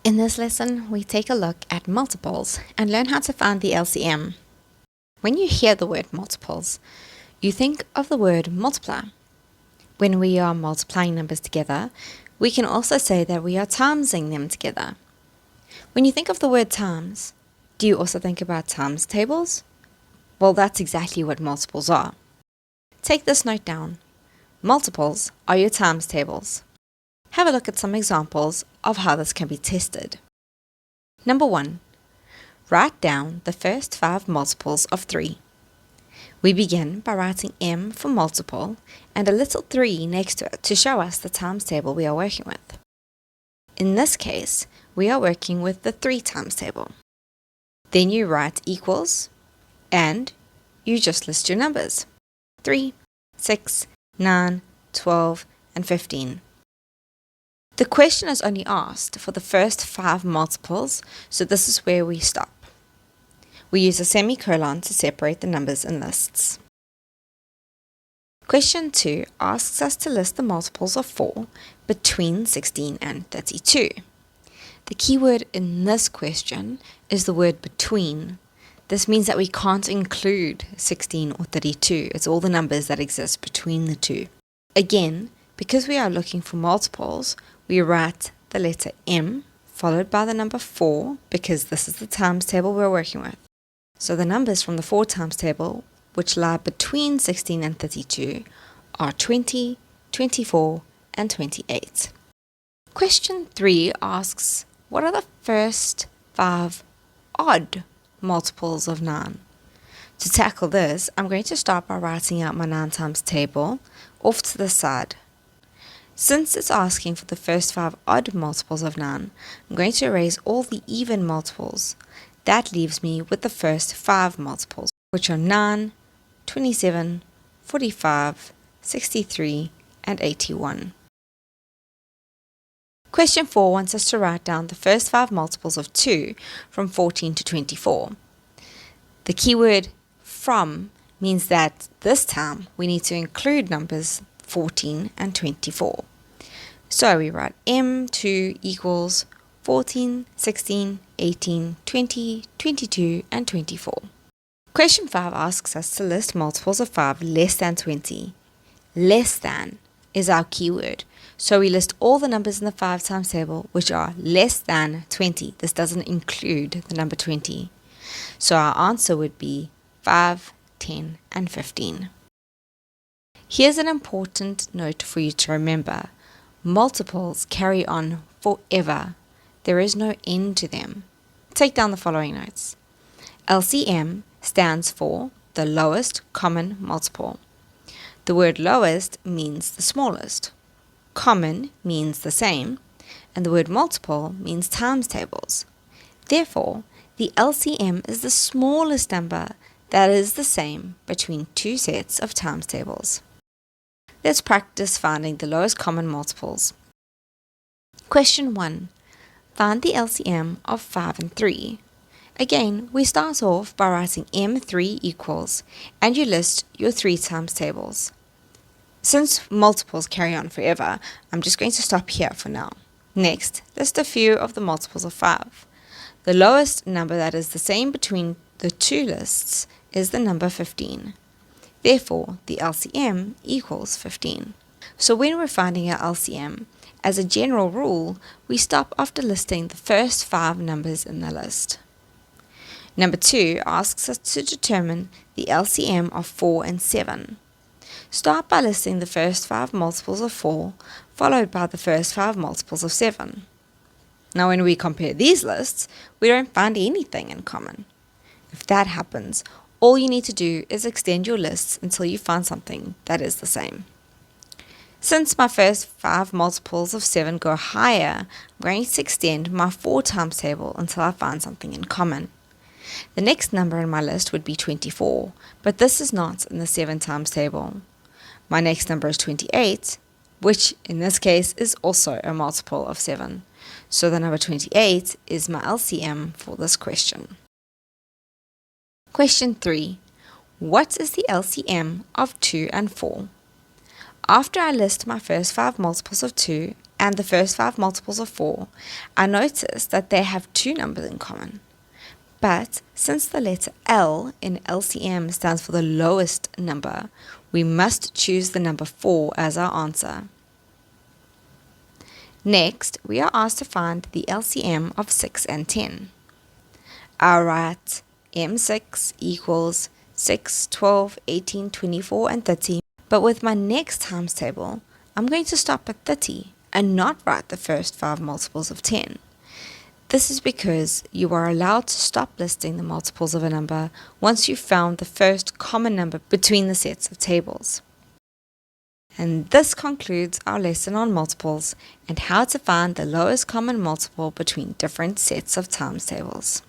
In this lesson, we take a look at multiples and learn how to find the LCM. When you hear the word multiples, you think of the word multiply. When we are multiplying numbers together, we can also say that we are timesing them together. When you think of the word times, do you also think about times tables? Well, that's exactly what multiples are. Take this note down. Multiples are your times tables. Have a look at some examples of how this can be tested. Number 1. Write down the first 5 multiples of 3. We begin by writing m for multiple and a little 3 next to it to show us the times table we are working with. In this case, we are working with the 3 times table. Then you write equals and you just list your numbers. 3, 6, 9, 12, and 15. The question is only asked for the first 5 multiples, so this is where we stop. We use a semicolon to separate the numbers in lists. Question 2 asks us to list the multiples of 4 between 16 and 32. The key word in this question is the word between. This means that we can't include 16 or 32. It's all the numbers that exist between the two. Again, because we are looking for multiples, we write the letter M followed by the number 4 because this is the times table we're working with. So the numbers from the 4 times table, which lie between 16 and 32, are 20, 24, and 28. Question 3 asks, what are the first 5 odd multiples of 9? To tackle this, I'm going to start by writing out my 9 times table off to the side. Since it's asking for the first 5 odd multiples of 9, I'm going to erase all the even multiples. That leaves me with the first 5 multiples, which are 9, 27, 45, 63, and 81. Question 4 wants us to write down the first 5 multiples of 2 from 14 to 24. The keyword from means that this time we need to include numbers 14 and 24. So we write M2 equals 14, 16, 18, 20, 22, and 24. Question 5 asks us to list multiples of 5 less than 20. Less than is our keyword. So we list all the numbers in the 5 times table which are less than 20. This doesn't include the number 20. So our answer would be 5, 10, and 15. Here's an important note for you to remember. Multiples carry on forever. There is no end to them. Take down the following notes. LCM stands for the lowest common multiple. The word lowest means the smallest. Common means the same, and the word multiple means times tables. Therefore, the LCM is the smallest number that is the same between 2 sets of times tables. Let's practice finding the lowest common multiples. Question 1. Find the LCM of 5 and 3. Again, we start off by writing M3 equals, and you list your 3 times tables. Since multiples carry on forever, I'm just going to stop here for now. Next, list a few of the multiples of 5. The lowest number that is the same between the 2 lists is the number 15. Therefore, the LCM equals 15. So when we're finding our LCM, as a general rule, we stop after listing the first 5 numbers in the list. Number 2 asks us to determine the LCM of 4 and 7. Start by listing the first 5 multiples of 4, followed by the first 5 multiples of 7. Now when we compare these lists, we don't find anything in common. If that happens, all you need to do is extend your lists until you find something that is the same. Since my first 5 multiples of 7 go higher, I'm going to extend my 4 times table until I find something in common. The next number in my list would be 24, but this is not in the 7 times table. My next number is 28, which in this case is also a multiple of 7. So the number 28 is my LCM for this question. Question 3. What is the LCM of 2 and 4? After I list my first 5 multiples of 2, and the first 5 multiples of 4, I notice that they have 2 numbers in common. But since the letter L in LCM stands for the lowest number, we must choose the number 4 as our answer. Next, we are asked to find the LCM of 6 and 10. I write M6 equals 6, 12, 18, 24, and 30. But with my next times table, I'm going to stop at 30 and not write the first 5 multiples of 10. This is because you are allowed to stop listing the multiples of a number once you've found the first common number between the sets of tables. And this concludes our lesson on multiples and how to find the lowest common multiple between different sets of times tables.